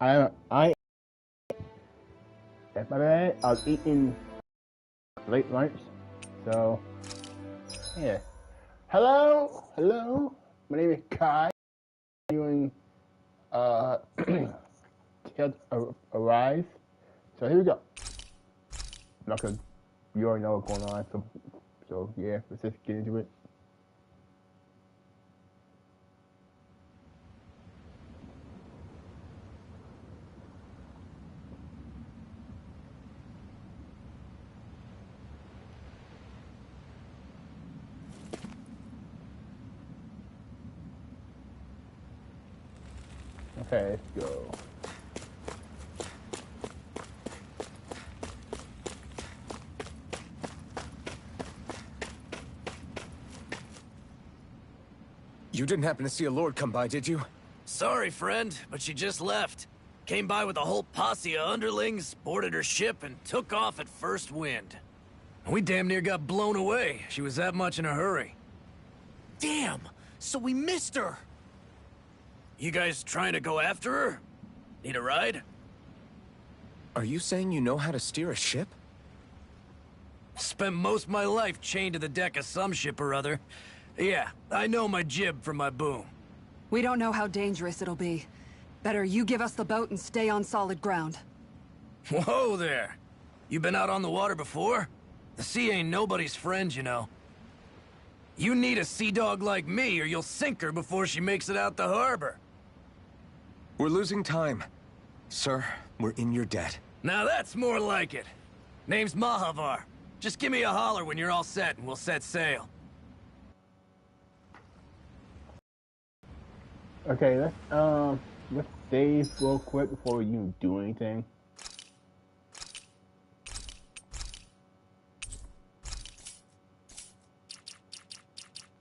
I By the way, I was eating late lunch, so yeah. Hello. My name is Kai. Doing Tales Arise. So here we go. Not cause you already know what's going on, so yeah, let's just get into it. Okay, let's go. You didn't happen to see a lord come by, did you? Sorry, friend, but she just left. Came by with a whole posse of underlings, boarded her ship, and took off at first wind. We damn near got blown away. She was that much in a hurry. Damn! So we missed her! You guys trying to go after her? Need a ride? Are you saying you know how to steer a ship? Spent most of my life chained to the deck of some ship or other. Yeah, I know my jib from my boom. We don't know how dangerous it'll be. Better you give us the boat and stay on solid ground. Whoa there! You been out on the water before? The sea ain't nobody's friend, you know. You need a sea dog like me, or you'll sink her before she makes it out the harbor. We're losing time. Sir, we're in your debt. Now that's more like it. Name's Mahavar. Just give me a holler when you're all set and we'll set sail. Okay, let's save real quick before you do anything.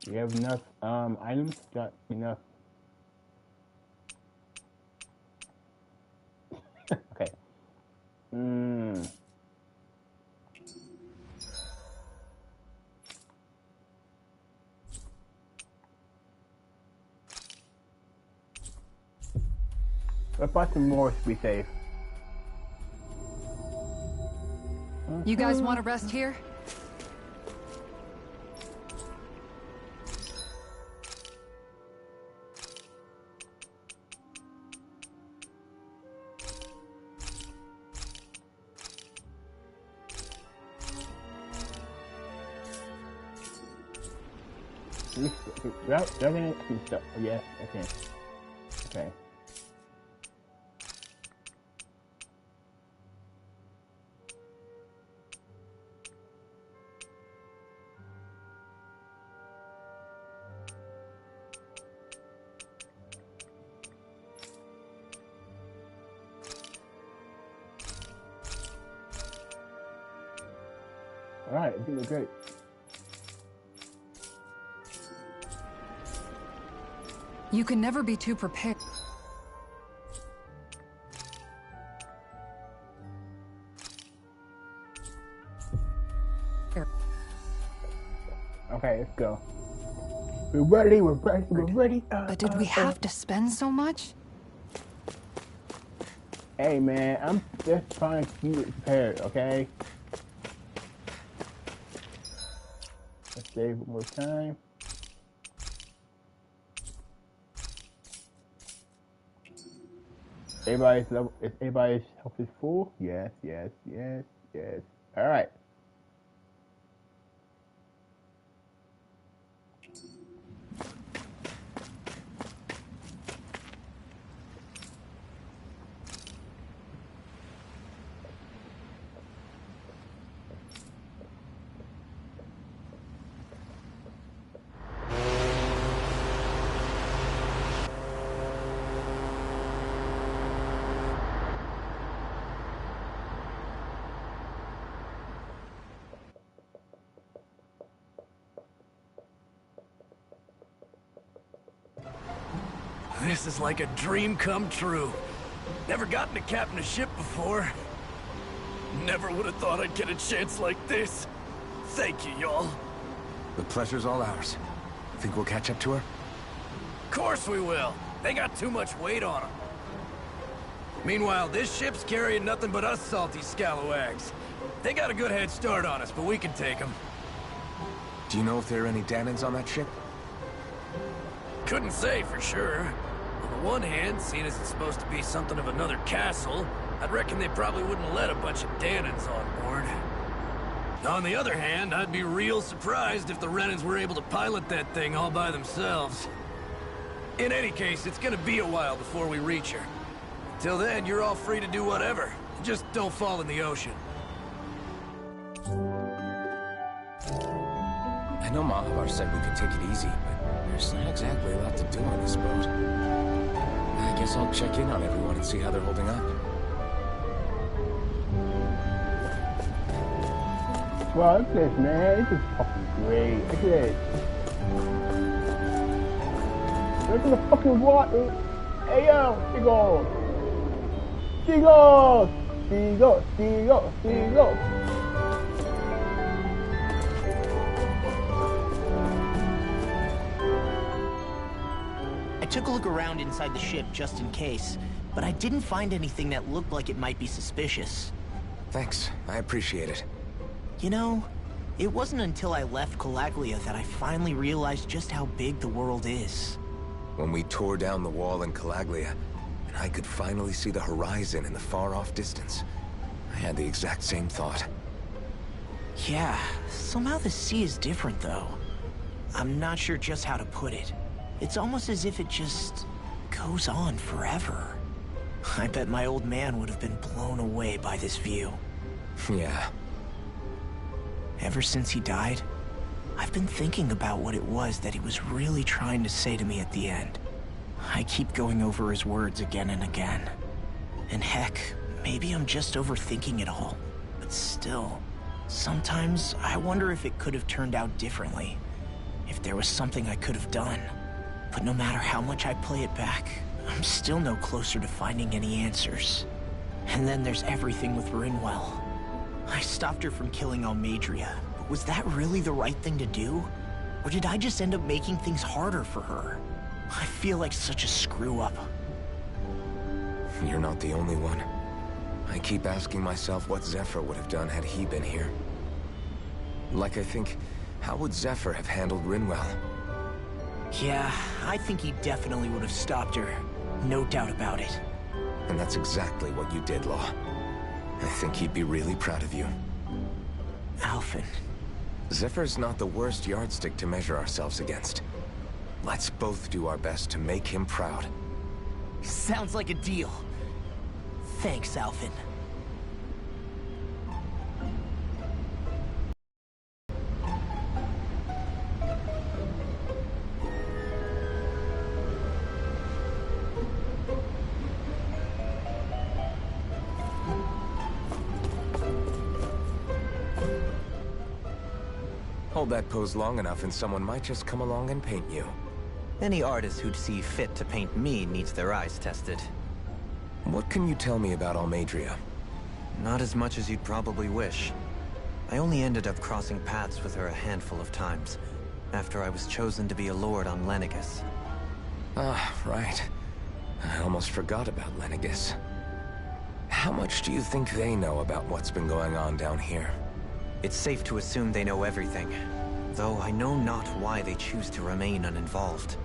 We have enough items. Got enough. Okay. Let's buy some more to be safe. You guys want to rest here? Yeah, okay. Okay. Alright, I think we're great. You can never be too prepared. Okay, let's go. We're ready. But did we have to spend so much? Hey man, I'm just trying to keep it prepared, okay? Let's save one more time. Everybody's health is full? Yes. Alright. This is like a dream come true. Never gotten to captain a ship before. Never would have thought I'd get a chance like this. Thank you, y'all. The pleasure's all ours. Think we'll catch up to her? Of course we will. They got too much weight on them. Meanwhile, this ship's carrying nothing but us salty scalawags. They got a good head start on us, but we can take them. Do you know if there are any Dahnans on that ship? Couldn't say for sure. On the one hand, seeing as it's supposed to be something of another castle, I'd reckon they probably wouldn't let a bunch of Dahnans on board. On the other hand, I'd be real surprised if the Renans were able to pilot that thing all by themselves. In any case, it's gonna be a while before we reach her. Till then, you're all free to do whatever. Just don't fall in the ocean. I know Mahavar said we could take it easy, but there's not exactly a lot to do on this boat. I guess I'll check in on everyone and see how they're holding up. Wow, look at this, man. This is fucking great. Look at this. Look at the fucking water. Hey, yo, seagulls. Seagulls! Seagulls, seagulls, seagulls. I took a look around inside the ship just in case, but I didn't find anything that looked like it might be suspicious. Thanks, I appreciate it. You know, it wasn't until I left Calaglia that I finally realized just how big the world is. When we tore down the wall in Calaglia, and I could finally see the horizon in the far-off distance, I had the exact same thought. Yeah, somehow the sea is different though. I'm not sure just how to put it. It's almost as if it just goes on forever. I bet my old man would have been blown away by this view. Yeah. Ever since he died, I've been thinking about what it was that he was really trying to say to me at the end. I keep going over his words again and again. And heck, maybe I'm just overthinking it all. But still, sometimes I wonder if it could have turned out differently. If there was something I could have done. But no matter how much I play it back, I'm still no closer to finding any answers. And then there's everything with Rinwell. I stopped her from killing Almeidrea, but was that really the right thing to do? Or did I just end up making things harder for her? I feel like such a screw-up. You're not the only one. I keep asking myself what Zephyr would have done had he been here. Like I think, how would Zephyr have handled Rinwell? Yeah, I think he definitely would have stopped her. No doubt about it. And that's exactly what you did, Law. I think he'd be really proud of you. Alphen. Zephyr's not the worst yardstick to measure ourselves against. Let's both do our best to make him proud. Sounds like a deal. Thanks, Alphen. Hold that pose long enough and someone might just come along and paint you. Any artist who'd see fit to paint me needs their eyes tested. What can you tell me about Almeidrea? Not as much as you'd probably wish. I only ended up crossing paths with her a handful of times, after I was chosen to be a lord on Lenegis. Ah, right. I almost forgot about Lenegis. How much do you think they know about what's been going on down here? It's safe to assume they know everything, though I know not why they choose to remain uninvolved.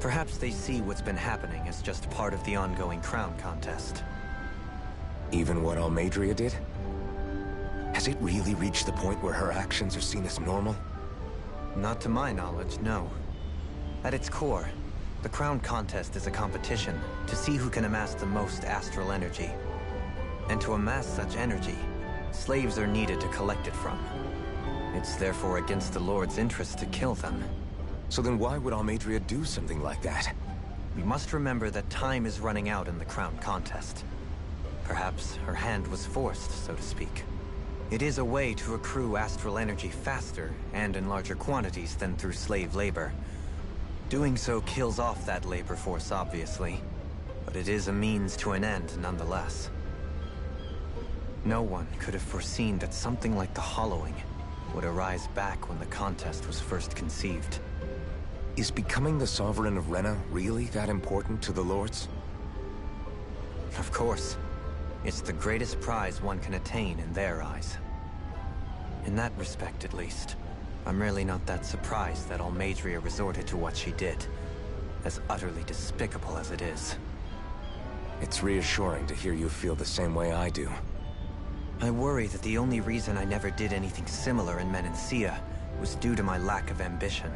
Perhaps they see what's been happening as just part of the ongoing crown contest. Even what Almeidrea did? Has it really reached the point where her actions are seen as normal? Not to my knowledge, no. At its core, the crown contest is a competition to see who can amass the most astral energy. And to amass such energy, slaves are needed to collect it from. It's therefore against the Lord's interest to kill them. So then why would Almeidrea do something like that? We must remember that time is running out in the crown contest. Perhaps her hand was forced, so to speak. It is a way to accrue astral energy faster and in larger quantities than through slave labor. Doing so kills off that labor force, obviously, but it is a means to an end nonetheless. No one could have foreseen that something like the Hollowing would arise back when the contest was first conceived. Is becoming the Sovereign of Rena really that important to the Lords? course. It's the greatest prize one can attain in their eyes. In that respect, at least, I'm really not that surprised that Almeidrea resorted to what she did, as utterly despicable as it is. It's reassuring to hear you feel the same way I do. I worry that the only reason I never did anything similar in Menancia was due to my lack of ambition.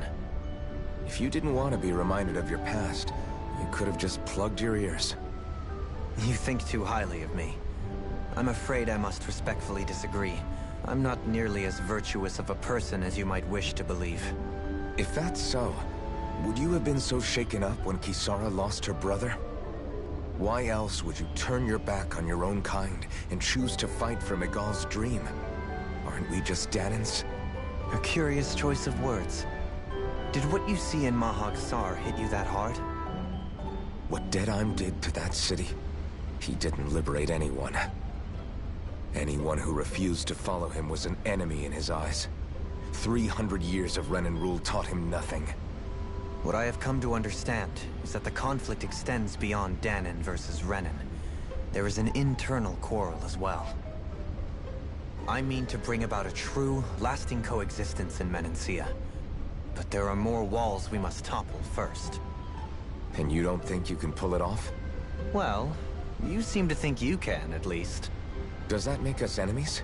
If you didn't want to be reminded of your past, you could have just plugged your ears. You think too highly of me. I'm afraid I must respectfully disagree. I'm not nearly as virtuous of a person as you might wish to believe. If that's so, would you have been so shaken up when Kisara lost her brother? Why else would you turn your back on your own kind and choose to fight for Miguel's dream? Aren't we just Danans? A curious choice of words. Did what you see in Mahag Saar hit you that hard? What Deadheim did to that city, he didn't liberate anyone. Anyone who refused to follow him was an enemy in his eyes. 300 years of Renan rule taught him nothing. What I have come to understand is that the conflict extends beyond Danan versus Renan. There is an internal quarrel as well. I mean to bring about a true, lasting coexistence in Menancia. But there are more walls we must topple first. And you don't think you can pull it off? Well, you seem to think you can, at least. Does that make us enemies?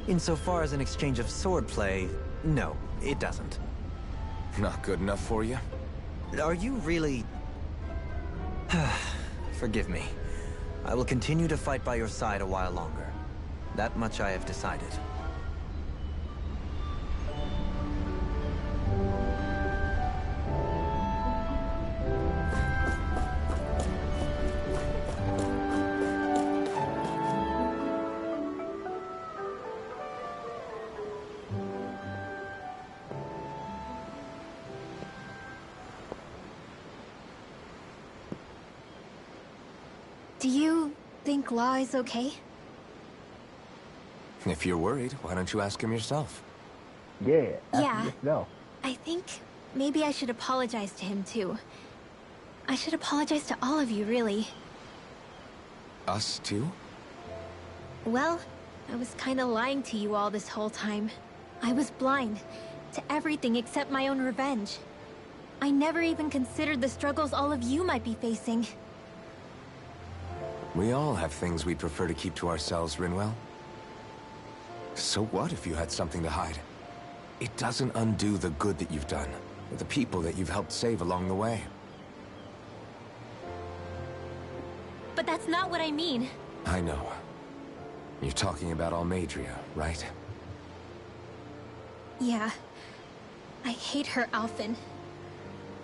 Insofar as an exchange of swordplay, no, it doesn't. Not good enough for you? Are you really... Forgive me. I will continue to fight by your side a while longer. That much I have decided. Do you think Law is okay? If you're worried, why don't you ask him yourself? Yeah. Yeah. No. I think maybe I should apologize to him too. I should apologize to all of you, really. Us too? Well, I was kinda lying to you all this whole time. I was blind to everything except my own revenge. I never even considered the struggles all of you might be facing. We all have things we'd prefer to keep to ourselves, Rinwell. So what if you had something to hide? It doesn't undo the good that you've done, or the people that you've helped save along the way. But that's not what I mean. I know. You're talking about Almeidrea, right? Yeah. I hate her, Alphen.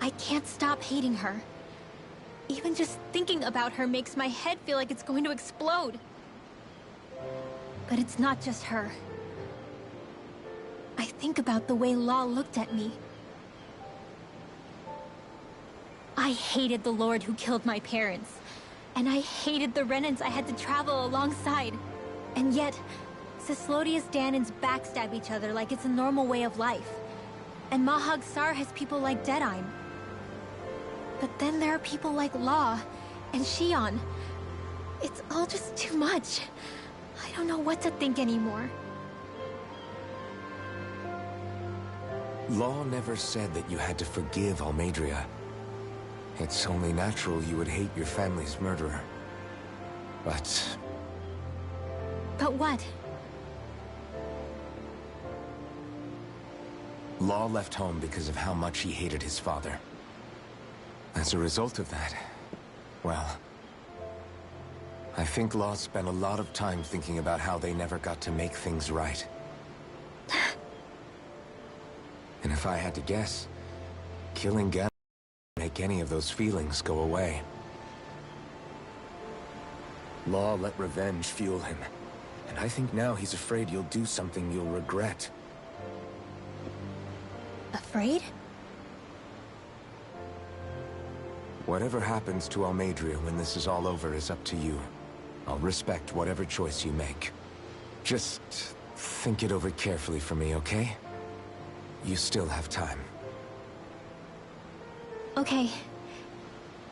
I can't stop hating her. Even just thinking about her makes my head feel like it's going to explode. But it's not just her. I think about the way Law looked at me. I hated the Lord who killed my parents. And I hated the Renans I had to travel alongside. And yet, Ceslodius Danans backstab each other like it's a normal way of life. And Mahag Saar has people like Deadheim. But then there are people like Law and Shion. It's all just too much. I don't know what to think anymore. Law never said that you had to forgive Almeidrea. It's only natural you would hate your family's murderer. But what? Law left home because of how much he hated his father. As a result of that, well, I think Law spent a lot of time thinking about how they never got to make things right. And if I had to guess, killing Gan wouldn't make any of those feelings go away. Law let revenge fuel him, and I think now he's afraid you'll do something you'll regret. Afraid? Whatever happens to Almeidrea when this is all over is up to you. I'll respect whatever choice you make. Just think it over carefully for me, okay? You still have time. Okay.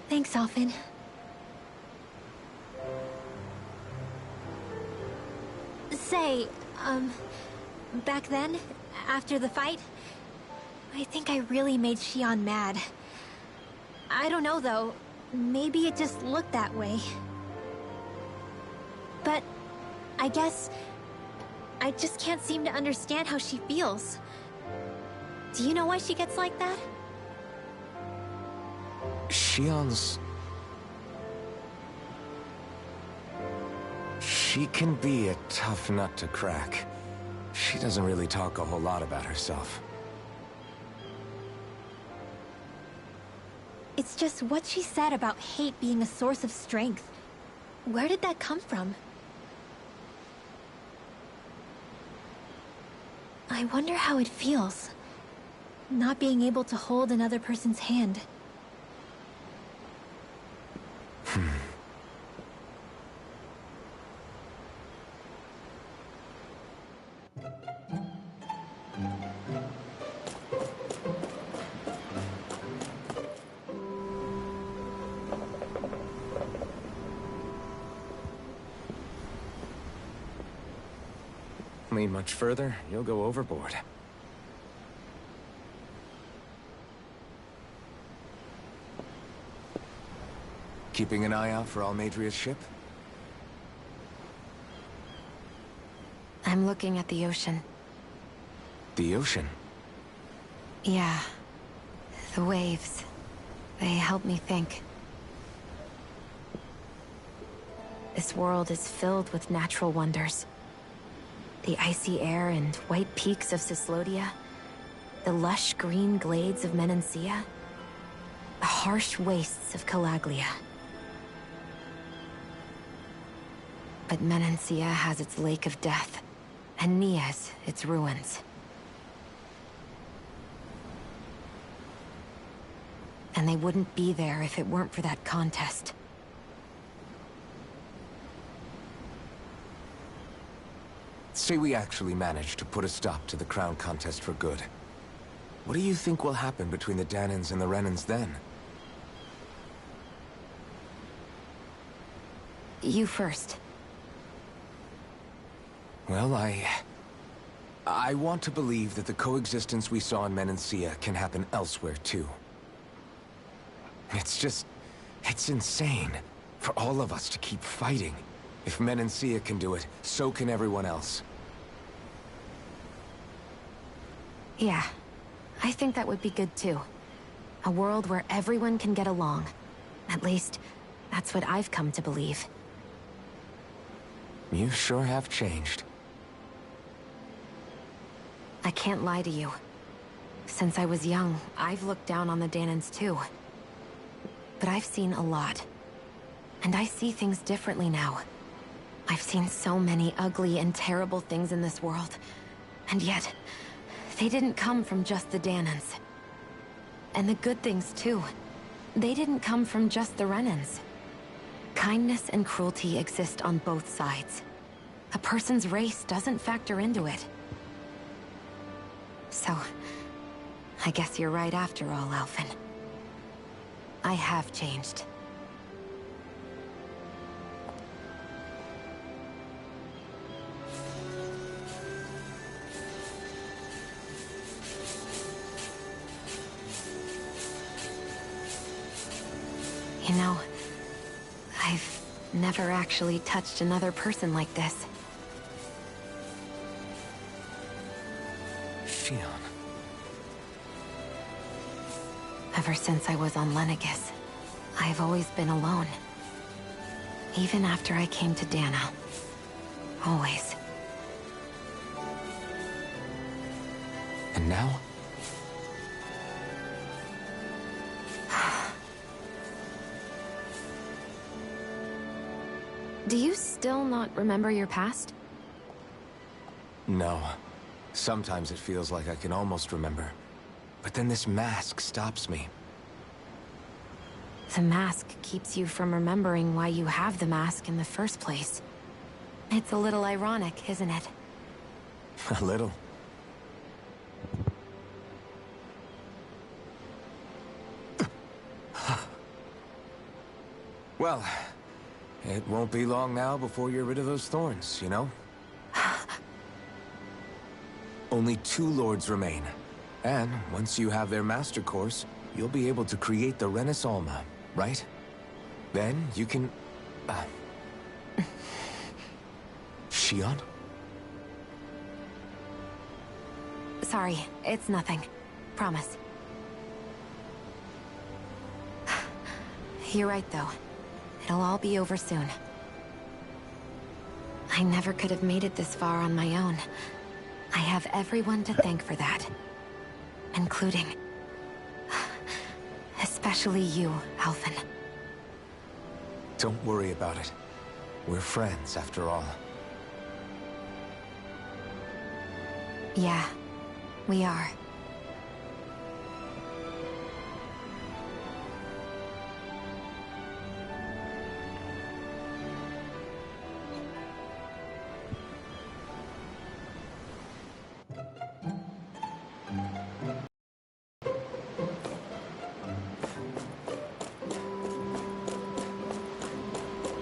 Thanks, Alphen. say, back then, after the fight, I think I really made Xion mad. I don't know, though. Maybe it just looked that way. But I guess I just can't seem to understand how she feels. Do you know why she gets like that? Xion's... She can be a tough nut to crack. She doesn't really talk a whole lot about herself. It's just what she said about hate being a source of strength. Where did that come from? I wonder how it feels, not being able to hold another person's hand. Lean much further, you'll go overboard. Keeping an eye out for Almeidria's ship? I'm looking at the ocean. The ocean? Yeah. The waves. They help me think. This world is filled with natural wonders. The icy air and white peaks of Cyslodia. The lush green glades of Menancia. The harsh wastes of Calaglia. But Menancia has its Lake of Death, and Nias its ruins. And they wouldn't be there if it weren't for that contest. Say we actually manage to put a stop to the crown contest for good. What do you think will happen between the Dahnans and the Renans then? You first. Well, I want to believe that the coexistence we saw in Menancia can happen elsewhere, too. It's insane for all of us to keep fighting. If Menancia can do it, so can everyone else. Yeah, I think that would be good too. A world where everyone can get along. At least, that's what I've come to believe. You sure have changed. I can't lie to you. Since I was young, I've looked down on the Dahnans too. But I've seen a lot. And I see things differently now. I've seen so many ugly and terrible things in this world. And yet, they didn't come from just the Dahnans. And the good things too. They didn't come from just the Renans. Kindness and cruelty exist on both sides. A person's race doesn't factor into it. So, I guess you're right after all, Alphen. I have changed. You know, I've never actually touched another person like this. Xion. Ever since I was on Lenegis, I've always been alone. Even after I came to Dahna. Always. And now? Do you still not remember your past? No. Sometimes it feels like I can almost remember. But then this mask stops me. The mask keeps you from remembering why you have the mask in the first place. It's a little ironic, isn't it? A little. Well, it won't be long now before you're rid of those thorns, you know? Only 2 lords remain. And once you have their master course, you'll be able to create the Renis Alma, right? Then you can... Shionne? Sorry, it's nothing. Promise. You're right, though. It'll all be over soon. I never could have made it this far on my own. I have everyone to thank for that. Including... especially you, Alphen. Don't worry about it. We're friends, after all. Yeah, we are.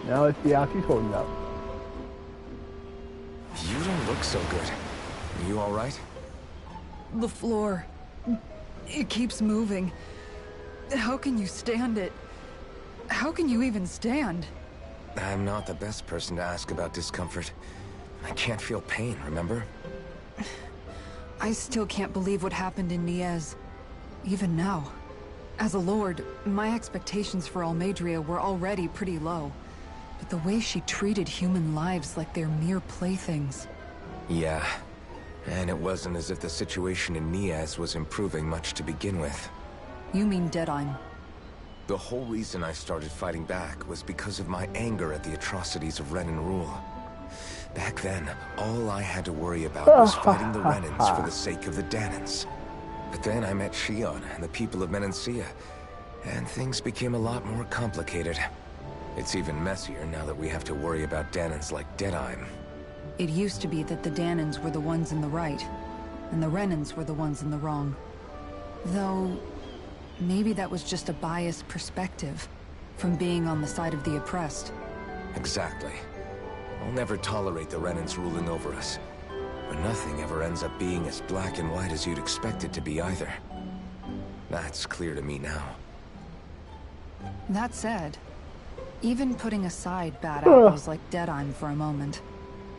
Now let's see how she's holding up. You don't look so good. Are you all right? The floor. It keeps moving. How can you stand it? How can you even stand? I'm not the best person to ask about discomfort. I can't feel pain, remember? I still can't believe what happened in Niez. Even now. As a lord, my expectations for Almeidrea were already pretty low. But the way she treated human lives like they're mere playthings. Yeah. And it wasn't as if the situation in Niez was improving much to begin with. You mean Deadheim? The whole reason I started fighting back was because of my anger at the atrocities of Renan rule. Back then, all I had to worry about was fighting the Renans for the sake of the Dahnans. But then I met Shionne and the people of Menancia, and things became a lot more complicated. It's even messier now that we have to worry about Dahnans like Deadheim. It used to be that the Dahnans were the ones in the right, and the Renans were the ones in the wrong. Though, maybe that was just a biased perspective, from being on the side of the oppressed. Exactly. I'll never tolerate the Renans ruling over us. But nothing ever ends up being as black and white as you'd expect it to be either. That's clear to me now. That said, even putting aside bad apples like Deadheim for a moment,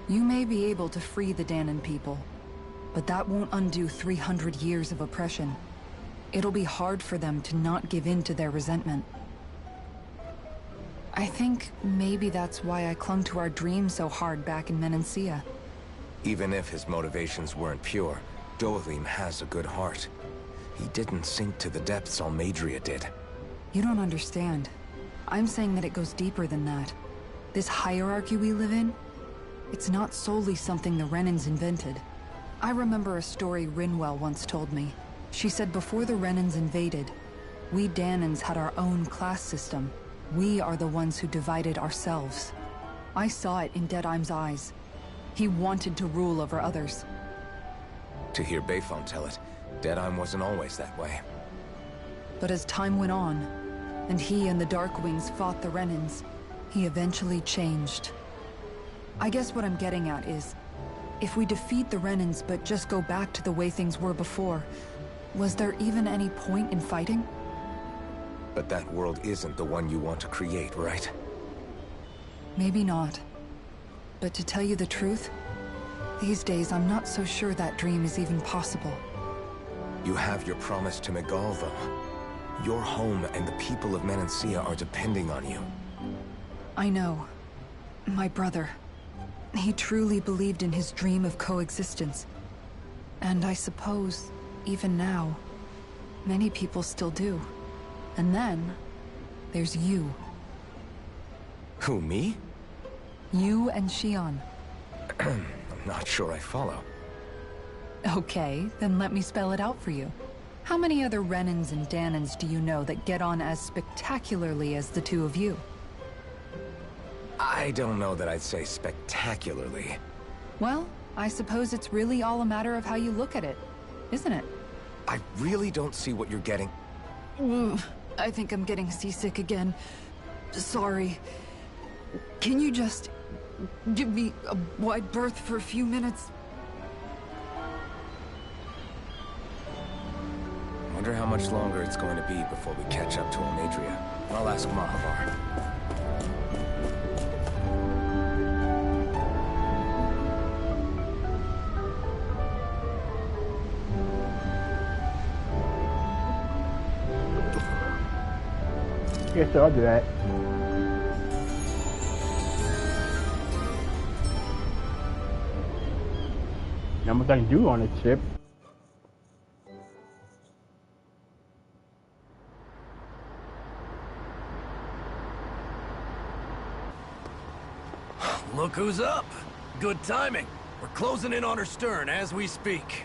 you may be able to free the Dahnan people, but that won't undo 300 years of oppression. It'll be hard for them to not give in to their resentment. I think maybe that's why I clung to our dream so hard back in Menancia. Even if his motivations weren't pure, Dohalim has a good heart. He didn't sink to the depths Almeidrea did. You don't understand. I'm saying that it goes deeper than that. This hierarchy we live in, it's not solely something the Renans invented. I remember a story Rinwell once told me. She said before the Renans invaded, we Dahnans had our own class system. We are the ones who divided ourselves. I saw it in Deadheim's eyes. He wanted to rule over others. To hear Bayfon tell it, Deadheim wasn't always that way. But as time went on, and he and the Darkwings fought the Renans, he eventually changed. I guess what I'm getting at is, if we defeat the Renans but just go back to the way things were before, was there even any point in fighting? But that world isn't the one you want to create, right? Maybe not. But to tell you the truth, these days I'm not so sure that dream is even possible. You have your promise to Megal, though. Your home and the people of Menancia are depending on you. I know. My brother. He truly believed in his dream of coexistence. And I suppose, even now, many people still do. And then, there's you. Who, me? You and Shionne. I'm not sure I follow. Okay, then let me spell it out for you. How many other Renans and Dahnans do you know that get on as spectacularly as the two of you? I don't know that I'd say spectacularly. Well, I suppose it's really all a matter of how you look at it, isn't it? I really don't see what you're getting. I think I'm getting seasick again. Sorry. Can you just give me a wide berth for a few minutes? Wonder how much longer it's going to be before we catch up to Almeidrea. I'll ask Mahavar. Yeah, so I'll do that. Not much I can do on this ship. Look who's up. Good timing. We're closing in on her stern as we speak.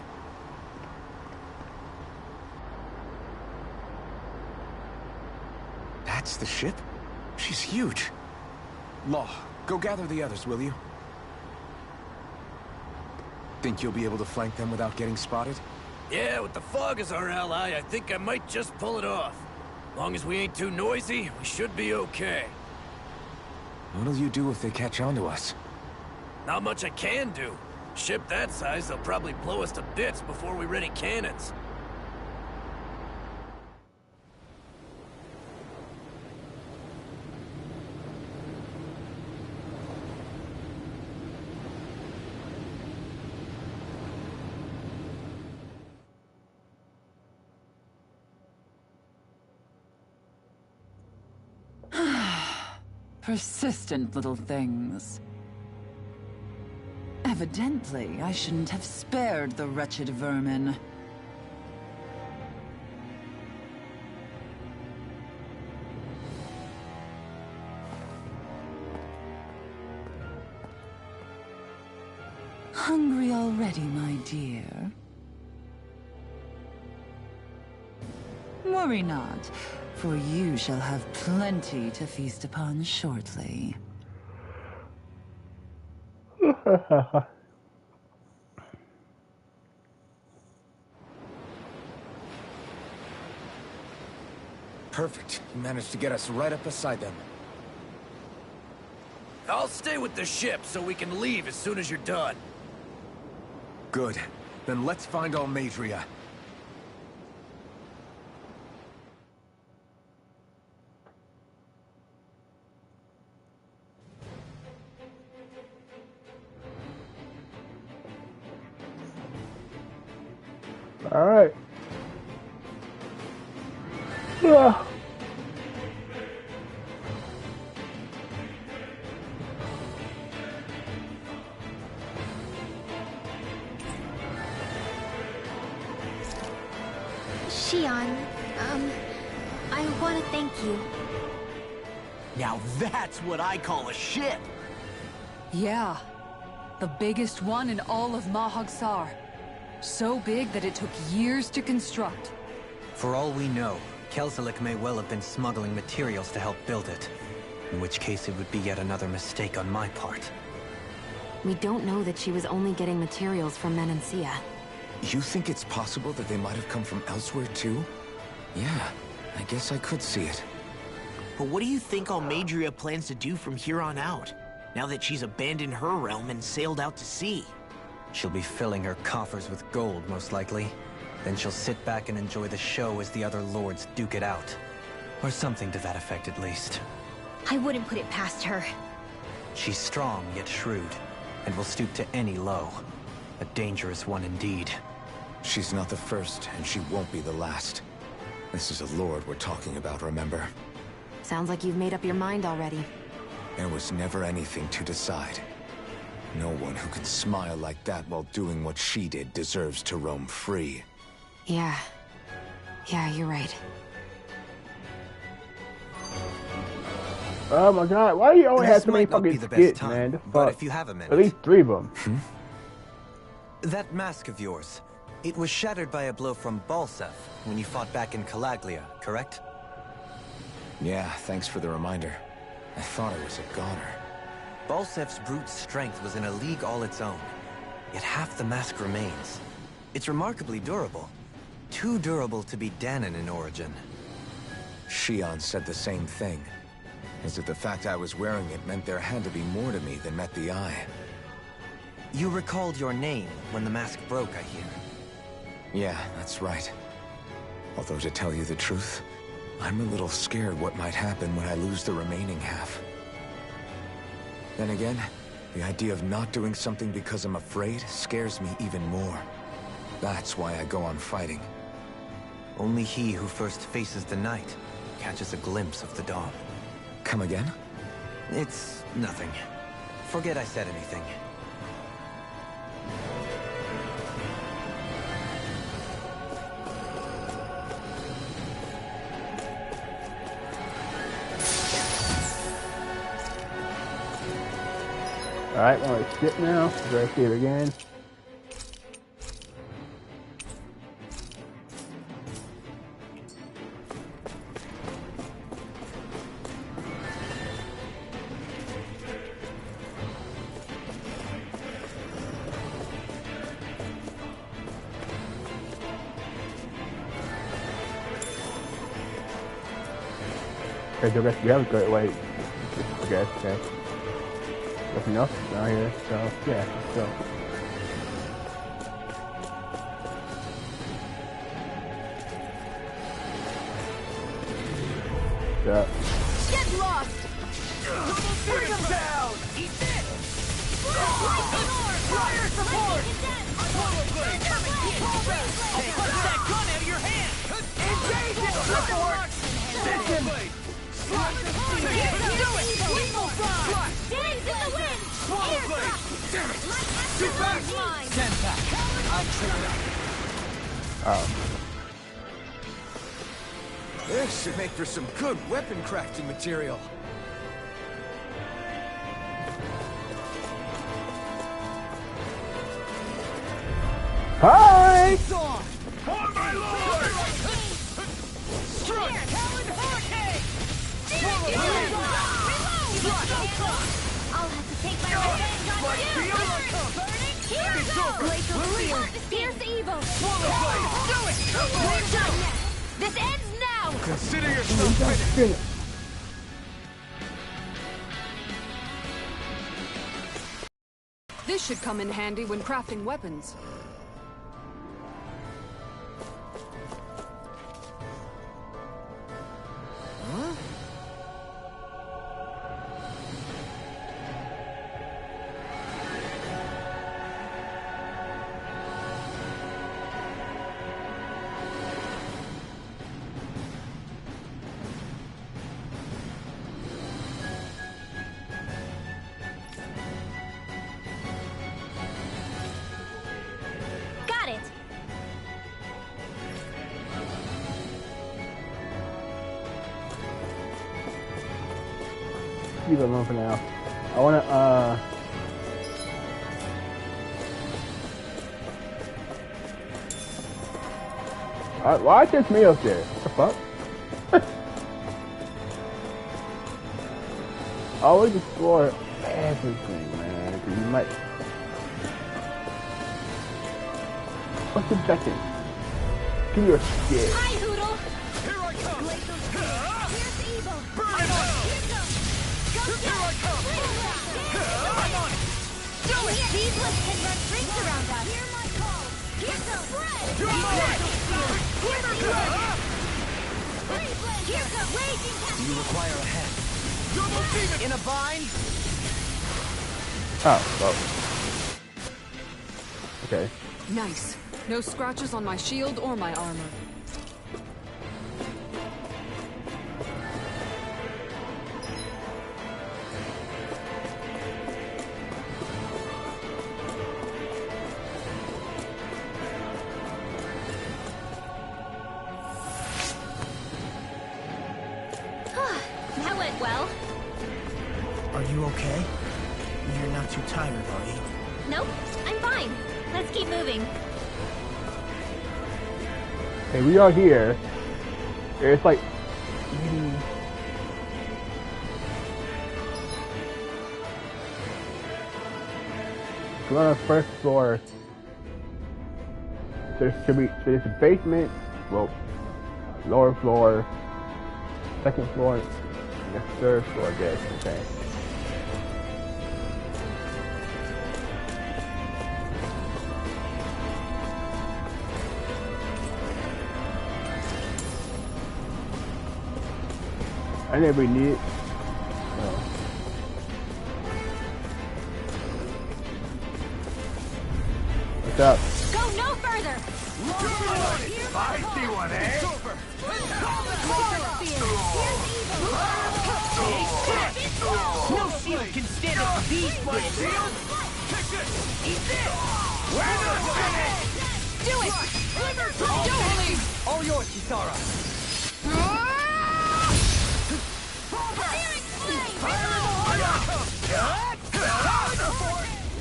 That's the ship? She's huge. Law, go gather the others, will you? Think you'll be able to flank them without getting spotted? Yeah, with the fog as our ally, I think I might just pull it off. Long as we ain't too noisy, we should be okay. What'll you do if they catch on to us? Not much I can do. Ship that size, they'll probably blow us to bits before we ready cannons. Persistent little things. Evidently, I shouldn't have spared the wretched vermin. Hungry already, my dear? Worry not, for you shall have plenty to feast upon shortly. Perfect. You managed to get us right up beside them. I'll stay with the ship so we can leave as soon as you're done. Good. Then let's find Almeidrea. All right. Yeah. Shion, I want to thank you. Now that's what I call a ship! Yeah. The biggest one in all of Mahag Saar. So big that it took years to construct. For all we know, Kelzelik may well have been smuggling materials to help build it. In which case it would be yet another mistake on my part. We don't know that she was only getting materials from Menancia. You think it's possible that they might have come from elsewhere too? Yeah, I guess I could see it. But what do you think Almeidrea plans to do from here on out, now that she's abandoned her realm and sailed out to sea? She'll be filling her coffers with gold, most likely. Then she'll sit back and enjoy the show as the other lords duke it out. Or something to that effect, at least. I wouldn't put it past her. She's strong, yet shrewd, and will stoop to any low. A dangerous one indeed. She's not the first, and she won't be the last. This is a lord we're talking about, remember? Sounds like you've made up your mind already. There was never anything to decide. No one who can smile like that while doing what she did deserves to roam free. Yeah, you're right. Oh my god, why do you always have so many This might not be fucking the best skits, time, man? The but fuck? if you have a minute. At least 3 of them. That mask of yours, it was shattered by a blow from Balseph when you fought back in Calaglia, correct? Yeah, thanks for the reminder. I thought it was a goner. Balsef's brute strength was in a league all its own, yet half the mask remains. It's remarkably durable. Too durable to be Dahnan in origin. Shion said the same thing. As if the fact I was wearing it meant there had to be more to me than met the eye. You recalled your name when the mask broke, I hear. Yeah, that's right. Although to tell you the truth, I'm a little scared what might happen when I lose the remaining half. Then again, the idea of not doing something because I'm afraid scares me even more. That's why I go on fighting. Only he who first faces the night catches a glimpse of the dawn. Come again? It's nothing. Forget I said anything. Alright, well, let's skip now. Let's see it again. Okay, so I guess we have a good wait. I guess, okay. Nothing else down here, so yeah, let's go. Yeah. Get lost! Bring him down! Eat this! Fire support! Swallow blade! Punch that gun out of your hand! Engage it! Support! Blade! Do it! Lethal fly! Days in the wind! Swallow blade! Damn it! Too fast! Stand back! I'll trip it up. Oh. This should make for some good weapon crafting material. Hi! It's on! For my lord! Strike! Talon Hurricane! Swallow blade! I'll have to take my revenge on you! Burning hero! Glacial Spear! Pierce evil! Swallow blade! Do it! We're done now! This ends now! Consider yourself finished. This should come in handy when crafting weapons. Got it! Leave it alone for now. I wanna, why is there me up there? What the fuck? Always explore everything, man, 'cause you might... What's the second? Give me your shit. Hi, Hoodle! Here I come! Glacial Spear! Pierce evil! Burn it out! Here goes! Go Here I come! I'm on it! Do it! These lips can run rings around us! Hear my call! Here goes! Spread! You're mine! Pierce evil! Here goes! Raging Do you require a hand? Double demon! In a bind? Oh, well. Okay. Nice. No scratches on my shield or my armor. That went well. Are you okay? You're not too tired, are you? Nope, I'm fine. Let's keep moving. Okay, we are here. It's like... We're on the first floor. There should be... So there's a basement, well, lower floor, second floor, and the third floor, I guess. Okay. I never need it. What's up? Go no further! I see one, eh? No shield can stand up to these blades! Eat this! We're not finished! Do it! All yours, Kisara!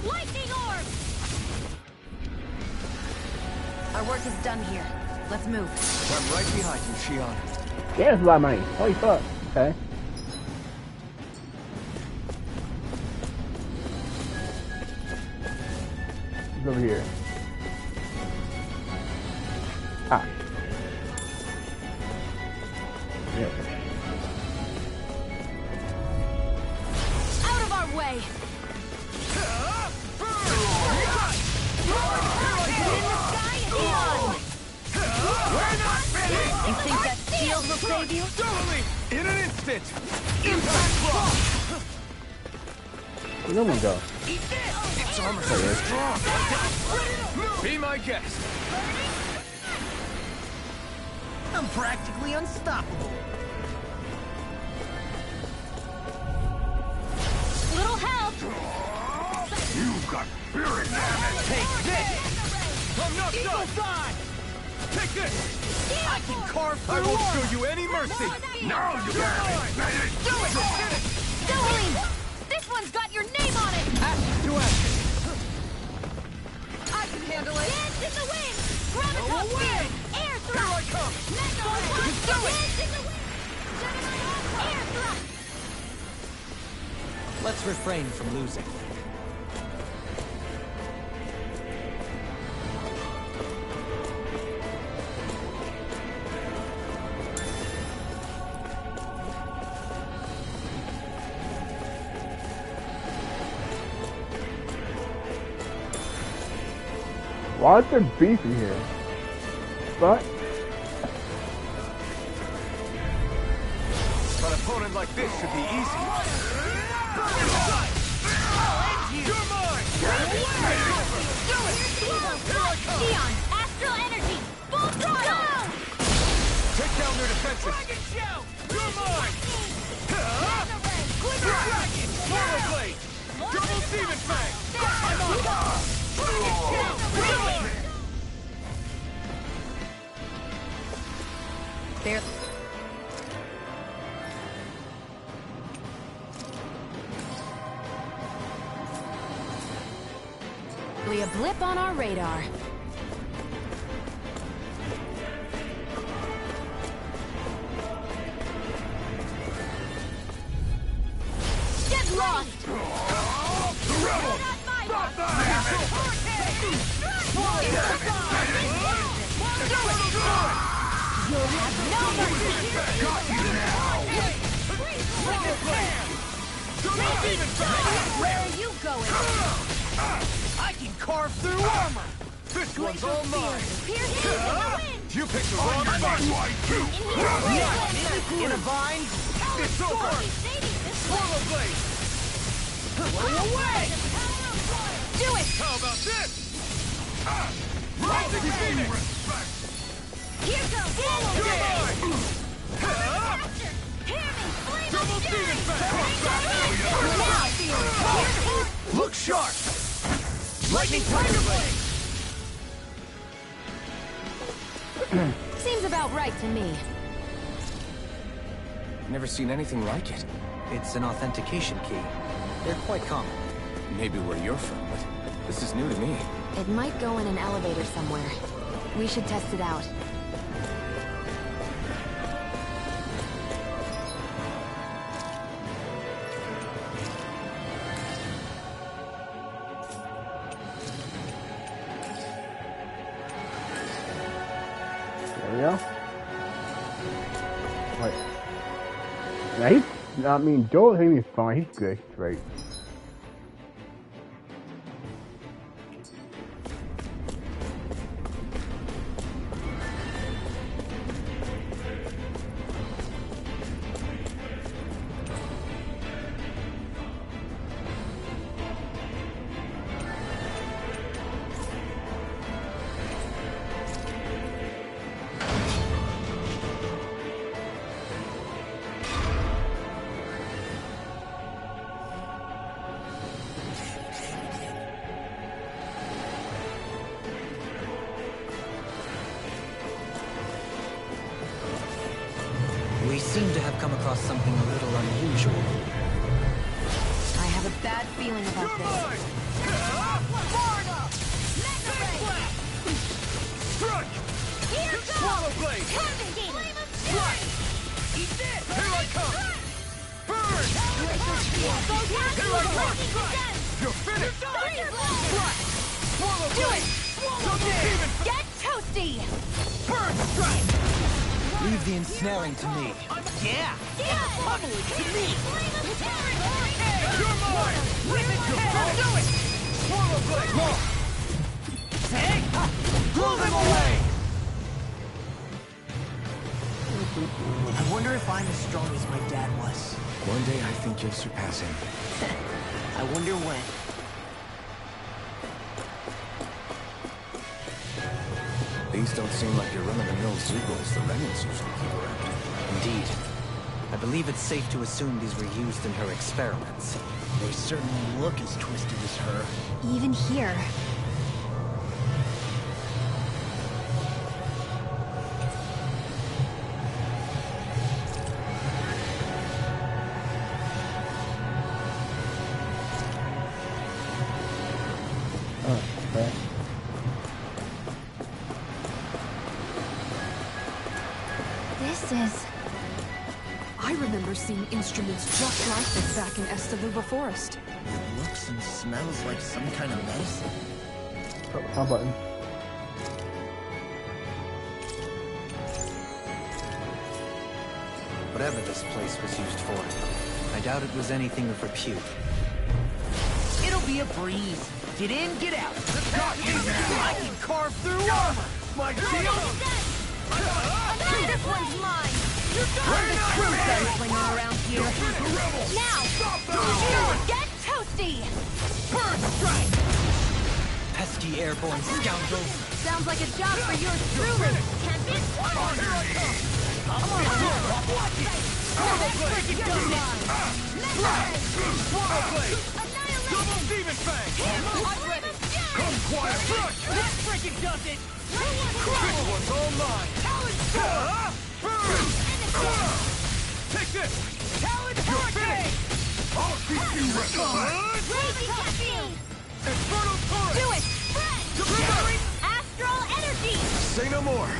Lightning orb! Our work is done here. Let's move. I'm right behind you, Shion. Yeah, that's a lot of money. Holy fuck. Okay. What's over here? Ah. Yeah. Out of our way! We're not finished! You think that shield will save you? Totally! In an instant! Impact block! Where'd no one go? Eat this! It's armor There it is. strong! Be my guest! I'm practically unstoppable! Little help! You've got spirit, damn it! Take this! I'm not done! Take this! I can carve through I won't show you any mercy! Now you got it! Do it! Zoe! This one's got your name on it! Ashes to ashes! I can handle it! Dance in the wind! Graviton spirit! Air thrust! Here I come! Do it! Dance in the wind! Air thrust! Let's refrain from losing. Why is there beef in here? But An opponent like this should be easy. You're mine! Neon! Astral energy! Full throttle! Take down their defenses! Dragon shout! You're mine! Glimmer dragon! Power blade! Double demon fang! Dragon shout! There. A blip on our radar. Get lost! Where are you going? I can carve through armor! This one's all mine! Pierce in the wind! You picked the wrong fight! In a vine? It's over! Swallow blade! Blow away! Do it! How about this? Rising demon! Here goes! You're mine! Faster! Hear me! Flame Double demon fang! Look sharp! Lightning tiger blade! Seems about right to me. Never seen anything like it. It's an authentication key. They're quite common. Maybe where you're from, but this is new to me. It might go in an elevator somewhere. We should test it out. there we go. Wait. Now he's, I mean, Joel Hayden's fine. He's good. He's great. seem to have come across something a little unusual. I have a bad feeling about this. Strike! Here goes! Swallow blade! Conjugating! Strike! Eat this! Here I come! Burn! Here I come! You're finished! Strike! Swallow blade! Double demon! Get toasty! Burn strike! Leave the ensnaring to me. Yeah! Pummel it to me! You're mine! Rip it! Do it! Swallow blade! Hey! Blow them away! I wonder if I'm as strong as my dad was. One day I think you'll surpass him. I wonder when. These don't seem like your run-of-the-mill Zeugles the Renans usually keep around. Indeed. I believe it's safe to assume these were used in her experiments. They certainly look as twisted as her. Even here. Oh, okay. This is... I remember seeing instruments just like this back in Estaluba Forest. It looks and smells like some kind of medicine. Oh, how button? Whatever this place was used for, I doubt it was anything of repute. It'll be a breeze. Get in, get out. I can carve through armor. My shield! This one's mine! Slinging around here. Now! Get toasty! Burn strike! Pesky airborne scoundrels! Sounds like a job for yours truly. Can't be swallowed! Here I come! Watch it! Swallow blade! Swallow blade! Double demon fang! I'm ready! Come quiet! Crush! This freaking does it. This one's all mine! Burn! Take this! Talon You're hurricane. finished! I'll keep you wrestlers! Crazy caffeine! Inferno torrent! Do it! Together! Astral energy! Say no more!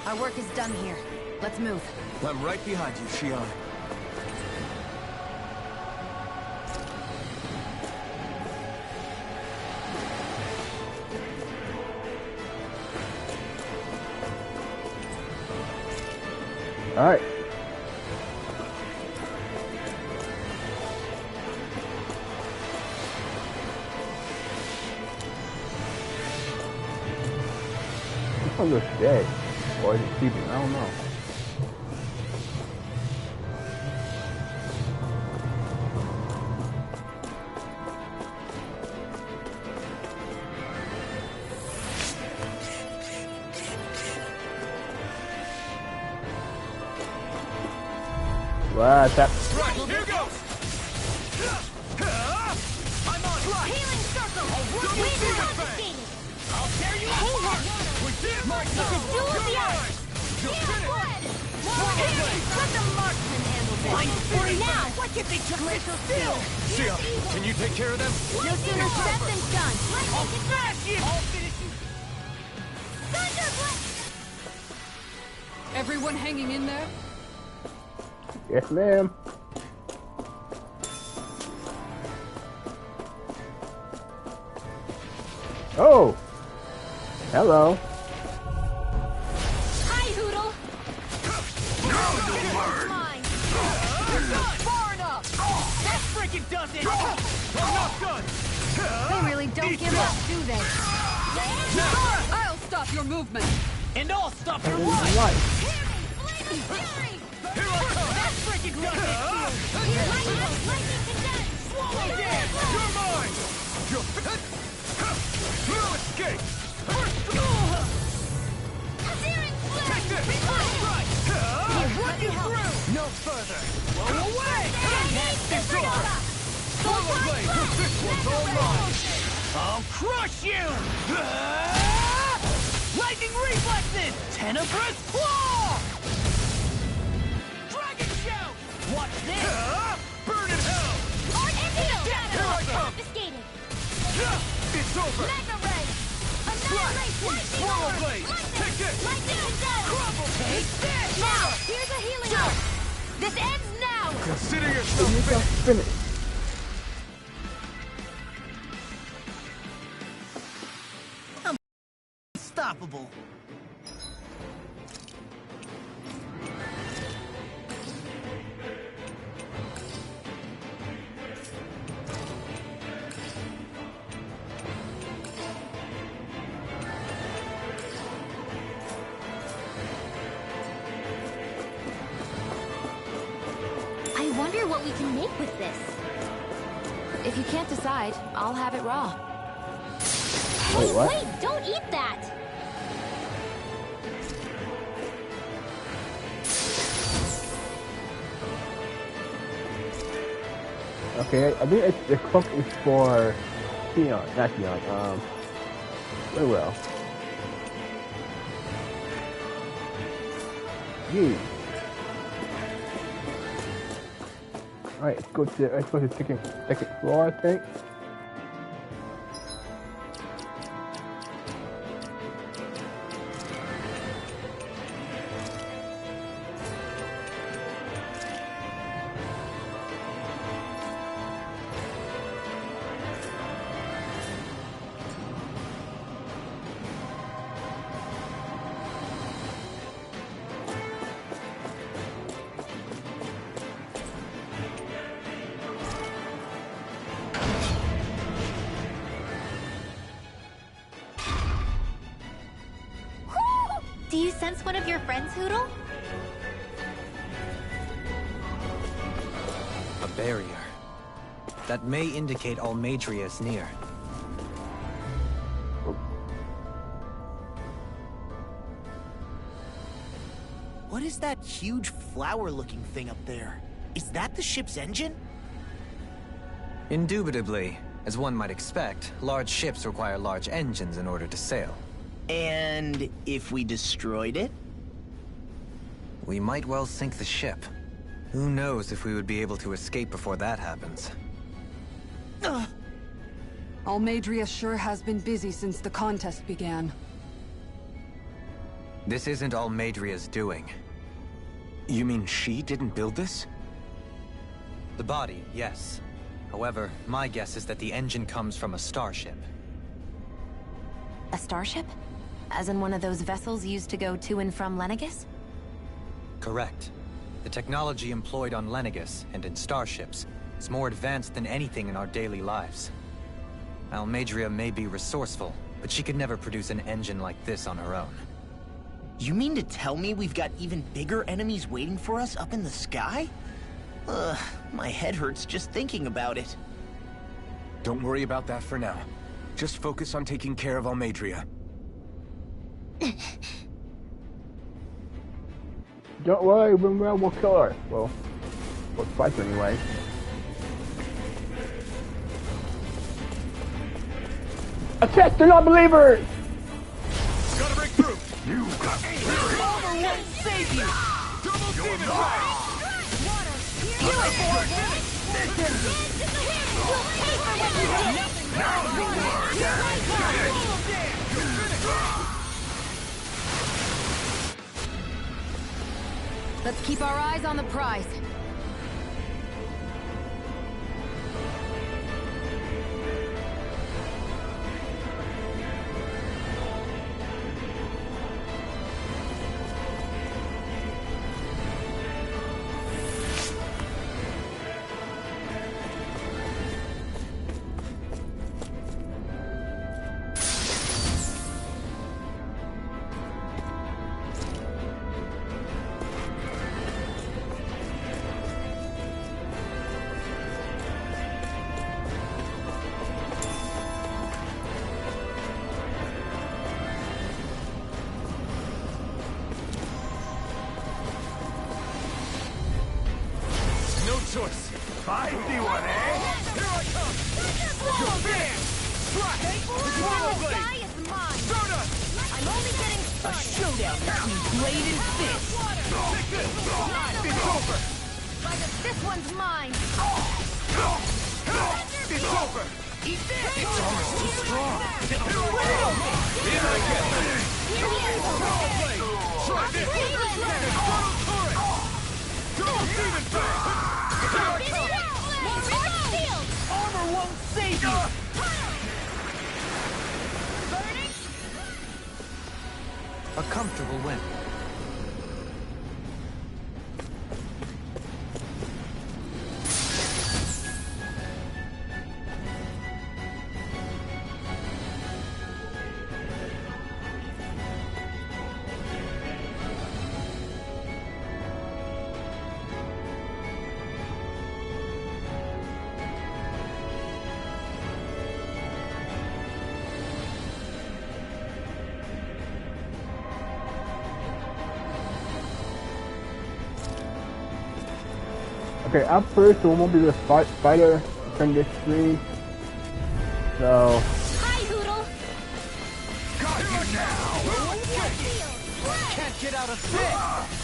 Our work is done here. Let's move. I'm right behind you, Shion. All right. This one looks dead. Or is it sleeping? I don't know. What's up? Right, here goes! I'm on! Healing circle! Double demon fang! I'll tear you Hey, apart. We did it! My This is duel of the arts! You're finished! Let the marksman handle this! For now! What if they took my still? Shion, can you take care of them? No sooner said than done! I'll smash you. I'll finish you. Thunderblast! Everyone hanging in there? Yes, ma'am. Oh! Hello. Hi, Hoodle! Mine! You're done. Far enough. That freaking does it. I'm not done! They really don't give up, do they? I'll stop your movement. And I'll stop your Life. life. Flame of fury! Here I come! That freaking does it. Lightning condensed! Swallow dead! You're mine! You're no escape! Searing flame! Take this! Right! Run you through. No further. Blow away. It's on! Swallow blade! This one's all mine! I'll crush you. Lightning reflexes! Tenebrous claw! Dragon shout! Watch this! Burn in hell! Art Infield! Here I come! Confiscated! It's over! Mega Ray! Annihilation! Lightning Swallow Orb! blade! Take this! Lightning Condemned! Crumble! Take this! Now, here's a healing orb! This ends now! Consider yourself finished! Finish. Unstoppable. I wonder what we can make with this. If you can't decide, I'll have it raw. Hey, Wait, what? wait! Don't eat that! Okay, I think the cook is for Theon, not Theon. Very well. Yee. Alright, let's go to the second floor, I think. Do you sense one of your friends, Hootle? A barrier. That may indicate Almeidrea is near. What is that huge flower-looking thing up there? Is that the ship's engine? Indubitably. As one might expect, large ships require large engines in order to sail. And if we destroyed it? We might well sink the ship. Who knows if we would be able to escape before that happens. Almeidrea sure has been busy since the contest began. This isn't Almeidrea's doing. You mean she didn't build this? The body, yes. However, my guess is that the engine comes from a starship. A starship? As in one of those vessels used to go to and from Lenegis? Correct. The technology employed on Lenegis and in starships is more advanced than anything in our daily lives. Almeidrea may be resourceful, but she could never produce an engine like this on her own. You mean to tell me we've got even bigger enemies waiting for us up in the sky? Ugh, my head hurts just thinking about it. Don't worry about that for now. Just focus on taking care of Almeidrea. Don't worry, we'll kill her. Well, we'll fight her anyway. Attack the non-believers! Gotta break through! You got Armor won't save you! Double demon blade! Let's keep our eyes on the prize. Choice. 5v1, eh? Here I come! Your bam! Strike! Swallow blade! Is mine. Stardust! I'm only getting started. A showdown between blade and fist. It's over! This one's mine. It's over! Eat this! It's almost too strong! Here I get! Power blade! Try this! Throttle turret! Double demon fang! Here I come! Armor won't save you! A comfortable win. Okay, up first, so it won't be the spider from this stream. So. Hi, Hoodle. Got you now! Can't get out of this!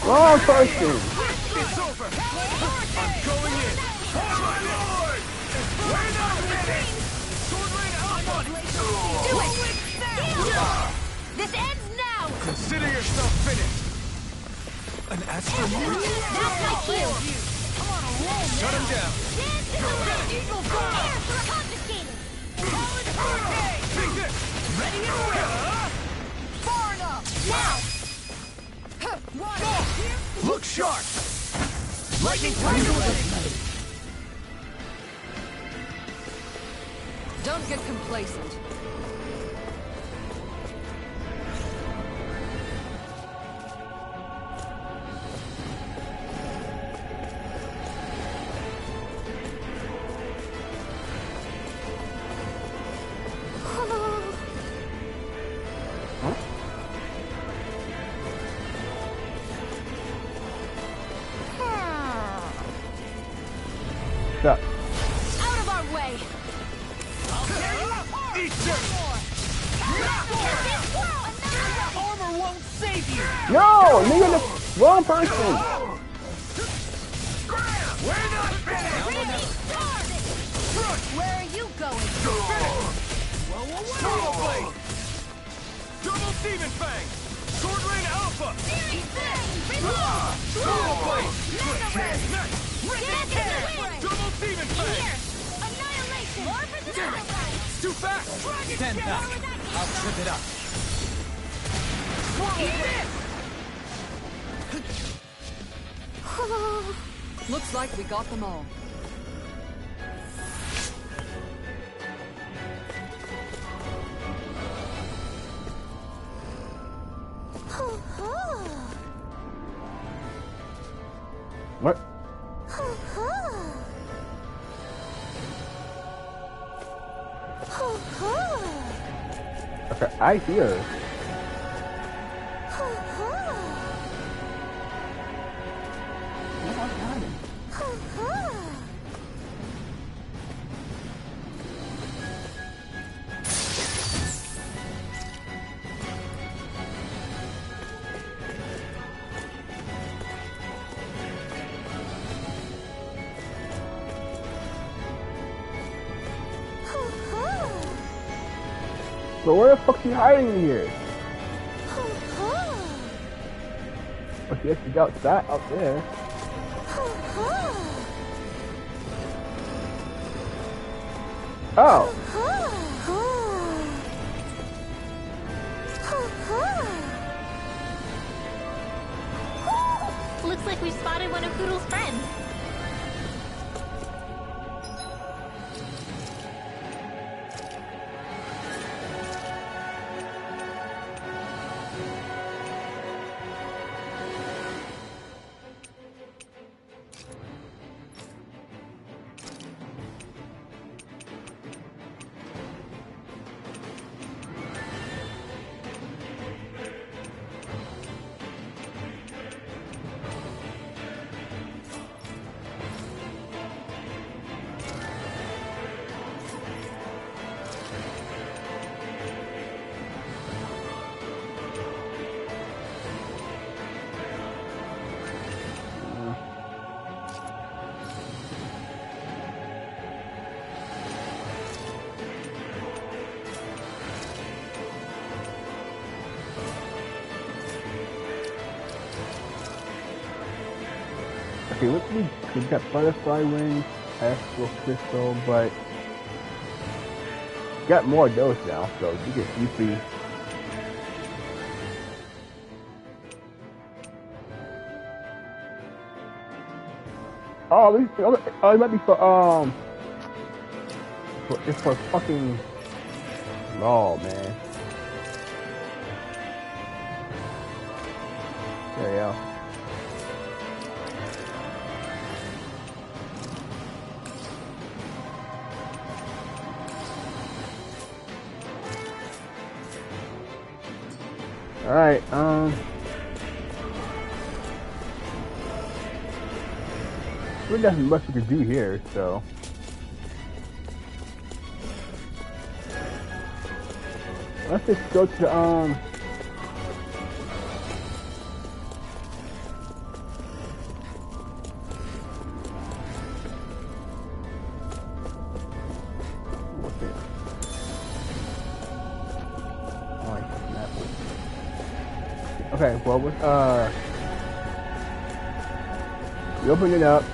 Wrong person! It's over! I'm going in! Oh my lord! Wait a minute! Sword Rain Alpha! Do it! This ends now! Consider yourself finished! An astral morph? That's my cue. Shut him down! Eagle Fire! Confiscated. Take this! Ready and ready! Far enough! Now! Look sharp! Lightning Tiger! Don't get complacent. Stop. Out of our way! Eat this! Armor won't save you! No! Nigga, the wrong person! We're not finished! Where are you going? Double blade! Double demon fang! Sword Rain Alpha! Double blade! Double demon fang! It's too fast! Stand back. I'll trip it up. Looks like we got them all. What? Okay, I hear. So where the fuck she hiding in here? Oh, she actually got that up there. Oh. Looks like we spotted one of Hoodle's friends. Okay, we got butterfly wings, astral crystal, but got more of those now, so you can easily. Oh, it might be for it's for fucking. Oh man. There you go. All right. Really nothing much we can do here, so. Let's just go to the what's it? Oh, I snapped it. Okay, well, you open it up.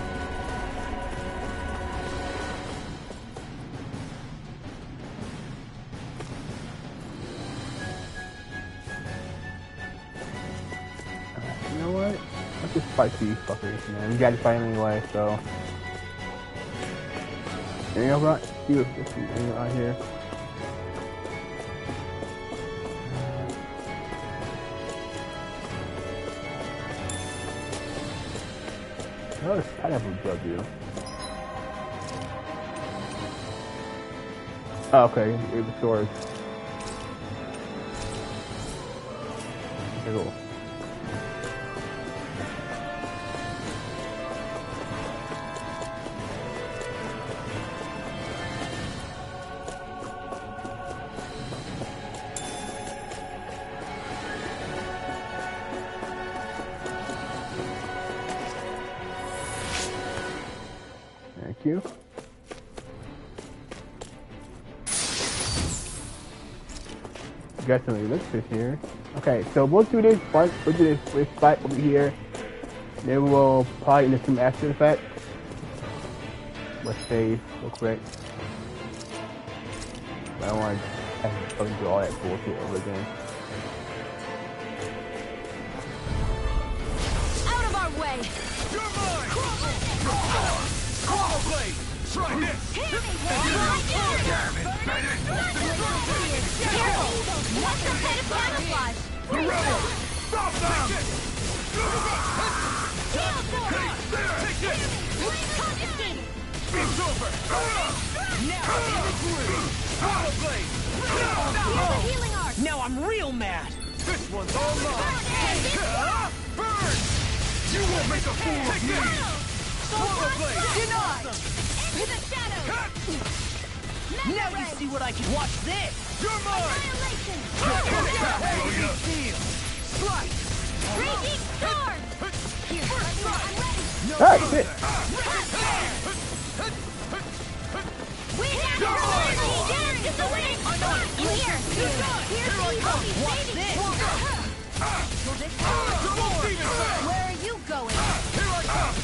Just fight these fuckers, man. We gotta fight anyway, so. Anything else right? See if anything out here. Oh, it's pineapple W. Oh, okay, it restores. Okay, cool. Thank you. Got some elixirs here. Okay, so we'll do this fight. We'll do this fight over here. Then we'll probably into some after effect. Let's save real quick. I don't want to fucking do all that bullshit over again. Out of our way! You're mine! Crumble blade! Try this! Careful! What's the kind of camouflage? Stop them! Take this! Confiscated! It's over! Now in the groove! Crumble blade! Healing arc! Now I'm real mad! This one's all mine! Burn! You won't make a fool of me! Swallow blade! Denied! Into the shadows! Now you see what I can watch this! You're mine! Annihilation! Deal! Slice! Raging storm! Here, I'm ready! Ah, shit! We got it! Here is the wing! You here! Here's the evil! Watch this! Double demon fang! Where are you going? Here I come!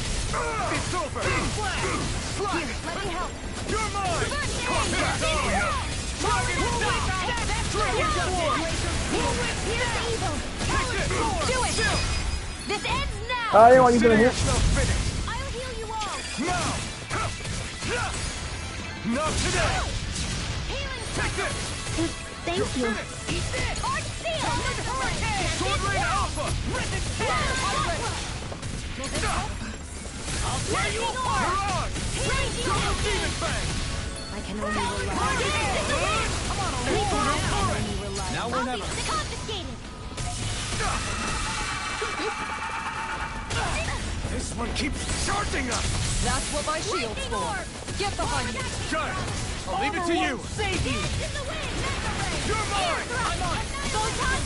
It's over! Slice! Let me help! You're mine! Come back! Here's the evil! Do it! This ends now! I didn't want you to hit. I'll heal you all! Now! Not today! Healing! Take this! Thank You're you! finished! Eat this! Arch seal! Sword Rain Alpha! I'll tear you apart! You're on! Double demon fang! I can only rely. Now or never! Confiscated! This one keeps charging us! That's what my shield's for. Get behind me. Got it! I'll leave it to you! Save you! You're mine! I'm on! Photon!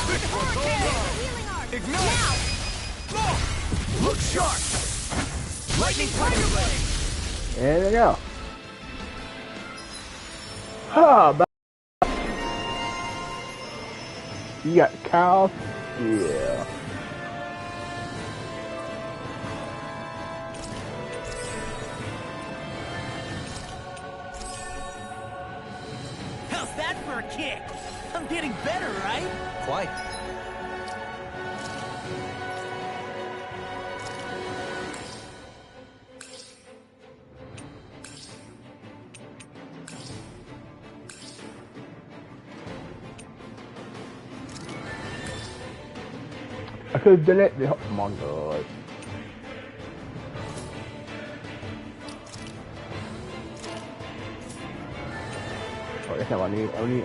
This one's all mine! Healing arc! Ignite! Now! Oh! Look sharp! Lightning Tiger Blade! There you go. Ah, you got cows, Yeah. How's that for a kick? I'm getting better, right? Quite. I could have done it. Oh my god. Oh, that's not what I need. I need,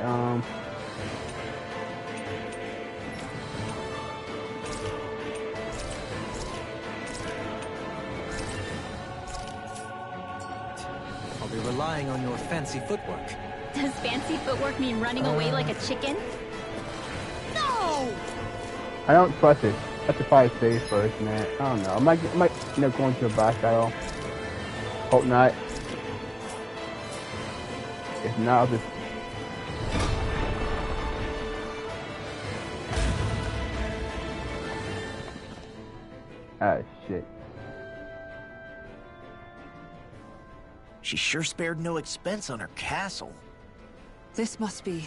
I'll be relying on your fancy footwork. Does fancy footwork mean running away like a chicken? No! I don't trust it. I have to probably save first, man. I don't know. I might end up going to a boss battle. Hope not. If not, I'll just... Ah, shit. She sure spared no expense on her castle. This must be...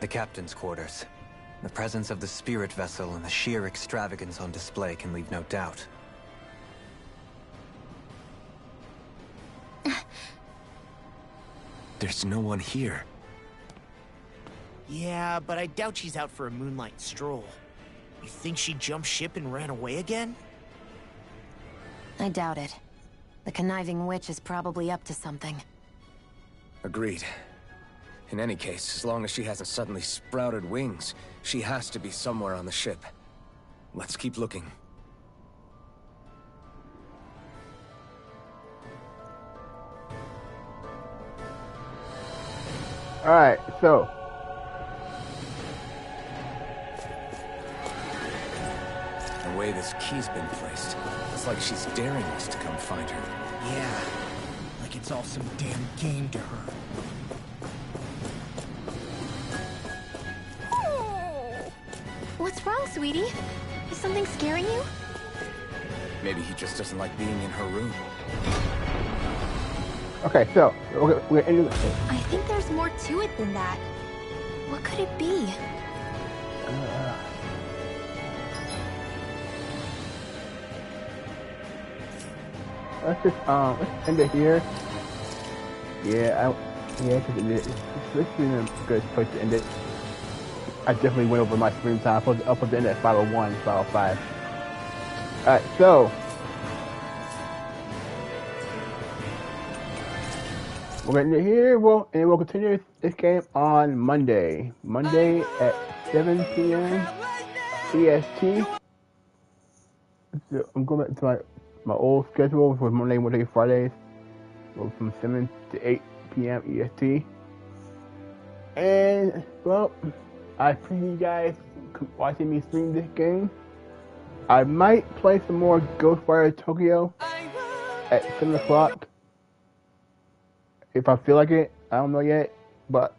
The captain's quarters. The presence of the spirit vessel and the sheer extravagance on display can leave no doubt. There's no one here. Yeah, but I doubt she's out for a moonlight stroll. You think she jumped ship and ran away again? I doubt it. The conniving witch is probably up to something. Agreed. In any case, as long as she hasn't suddenly sprouted wings, she has to be somewhere on the ship. Let's keep looking. Alright, so... The way this key's been placed, it's like she's daring us to come find her. Yeah, like it's all some damn game to her. What's wrong, sweetie? Is something scaring you? Maybe he just doesn't like being in her room. Okay, so, we're into the... I think there's more to it than that. What could it be? Let's end it here. Yeah, because this is a good place to end it. I definitely went over my screen time. I'll put the end at 5:01, 5:05. Alright, so... we're going to end it here, and we'll continue this game on Monday. Monday at 7 p.m. EST. So I'm going back to my old schedule for Monday, Wednesday, Fridays. Go from 7 to 8 p.m. EST. And, well, I appreciate you guys watching me stream this game. I might play some more Ghostwire Tokyo at 7 o'clock. If I feel like it, I don't know yet, but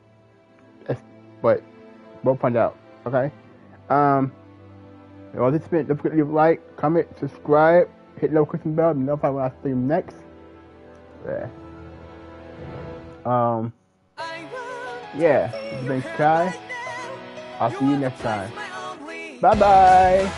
we'll find out. Okay. Well, this has been. Don't forget to leave a like, comment, subscribe, hit the notification bell to be notified when I stream next. Yeah. Yeah. This has been Kai. I'll see you next time. Bye bye.